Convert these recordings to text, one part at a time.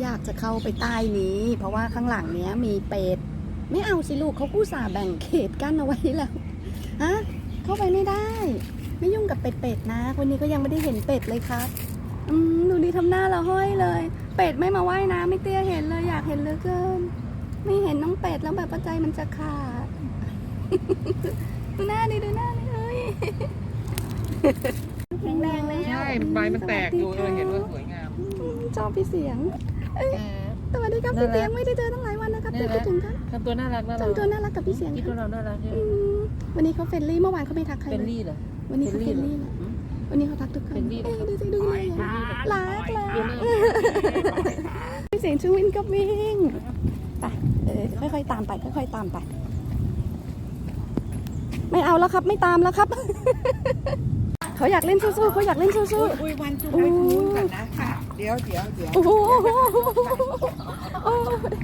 อยากจะเข้าไปใต้นี้ เพราะว่าข้างหลังเนี้ยมีเป็ดไม่เอาสิลูกเขากู้สาแบ่งเขตกั้นเอาไว้แล้วฮะเข้าไปไม่ได้ไม่ยุ่งกับเป็ดๆนะวันนี้ก็ยังไม่ได้เห็นเป็ดเลยครับดูดีทำหน้าละห้อยเลยเป็ดไม่มาว่ายน้ำไม่เตี้ยเห็นเลยอยากเห็นเหลือเกินไม่เห็นน้องเป็ดแล้วแบบใจมันจะขาด ดูหน้าดิเฮ้ยแข็งแรงแล้วใช่ใบมันแตกดูเห็นว่าสวยงามชอบพี่เสียงสวัสดีครับพี่เสียงไม่ได้เจอตั้งหลายวันนะครับเจอคิดถึงครับทำตัวน่ารักทำตัวน่ารักกับพี่เสียงคิดว่าเราน่ารักใช่ไหมวันนี้เขาเฟรนลี่เมื่อวานเขาไม่ทักใครเฟรนลี่เหรอวันนี้เขาเฟรนลี่เหรอวันนี้เขาทักทุกคนดูสิดูเลยรักเลยพี่เสียงชูวินก็วิ่งไปค่อยๆตามไปค่อยๆตามไปไม่เอาแล้วครับไม่ตามแล้วครับเขาอยากเล่นสู้ๆเขาอยากเล่นสู้ๆคุยวันจุดไปนู้นก่อนนะค่ะเดี๋ยวโอ้โห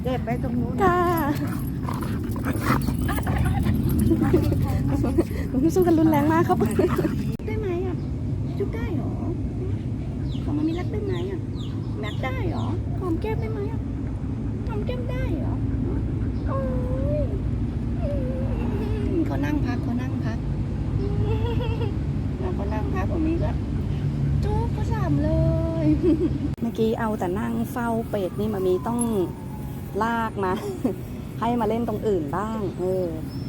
เดินไปตรงนู้นค่ะสู้กันรุนแรงมากครับได้ไหมอ่ะจุ๊บได้หรอของมันมีรักได้ไหมอ่ะรักได้หรอหอมแก้มได้ไหมอ่ะหอมแก้มได้หรอโอ้ยเขานั่งพักผมนี้ก็จุ๊บเขาสามเลยเมื่อกี้เอาแต่นั่งเฝ้าเป็ดนี่มามีต้องลากมา ให้มาเล่นตรงอื่นบ้าง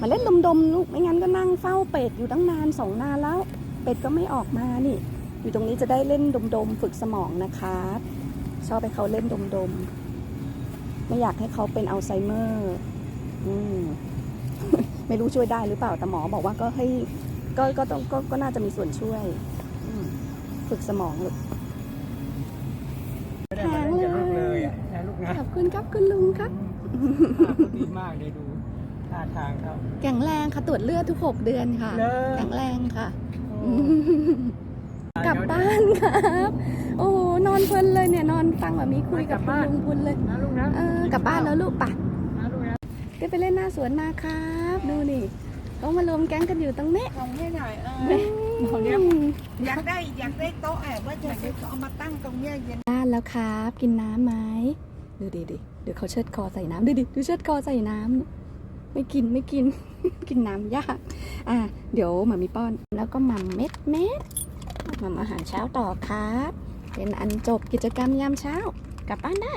มาเล่นดมๆลูกไม่งั้นก็นั่งเฝ้าเป็ดอยู่ตั้งนาน2 นานแล้วเป็ดก็ไม่ออกมานี่อยู่ตรงนี้จะได้เล่นดมๆฝึกสมองนะคะชอบให้เขาเล่นดมๆไม่อยากให้เขาเป็นอัลไซเมอร์ไม่รู้ช่วยได้หรือเปล่าแต่หมอบอกว่าก็ให้ก็น่าจะมีส่วนช่วยฝึกสมองลูกแข็งเลยขอบคุณครับคุณลุงครับดีมากเลยดูท่าทางครับแข็งแรงค่ะตรวจเลือดทุก6 เดือนค่ะแข็งแรงค่ะกลับบ้านครับโอ้นอนเพลินเลยเนี่ยนอนฟังแบบมีคุยกับคุณลุงเพลินเลยกลับบ้านแล้วลูกป่ะได้ไปเล่นหน้าสวนมาครับดูนี่เขามารวมแก๊งกันอยู่ตรงนี้ของให้หน่อยอยากได้โต๊ะว่าจะเอามาตั้งตรงนี้เย็นบ้านแล้วครับกินน้ำไหมดูดิเดี๋ยวเขาเชิดคอใส่น้ำดูเชิดคอใส่น้ำไม่กิน กินน้ำยากเดี๋ยวหมามีป้อนแล้วก็หม่ำเม็ดหม่ำอาหารเช้าต่อครับเป็นอันจบกิจกรรมยามเช้ากลับบ้านได้